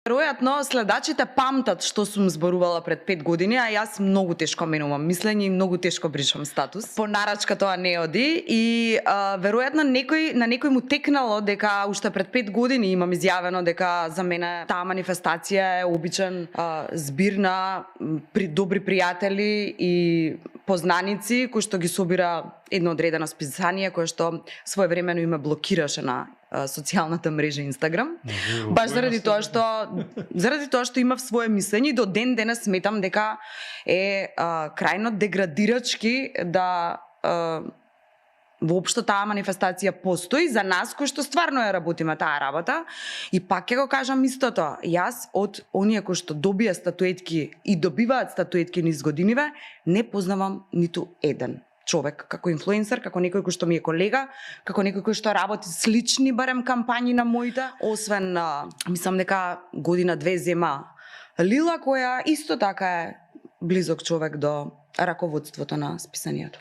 Веројатно следачите памтат што сум зборувала пред 5 години, а јас многу тешко менувам мислење и многу тешко бришам статус. По нарачка тоа не оди и веројатно на некој му текнало дека уште пред 5 години имам изјавено дека за мене таа манифестација е обичен збир на добри пријатели и познаници кои што ги собира едно одредено списание кое што своевремено ме блокираше на социјалната мрежа Инстаграм. Баш заради тоа што имав свое мислење и до ден денес сметам дека е крајно деградирачки да воопшто таа манифестација постои за нас кои што стварно ја работиме таа работа. И пак ќе го кажам истото, јас од оние кои што добија статуетки и добиваат статуетки низ годиниве, не познавам ниту еден човек како инфлуенсер, како некој кој што ми е колега, како некој кој што работи слични барем кампањи на моите, освен мислам дека година-две зема Лила која исто така е близок човек до раководството на списанието.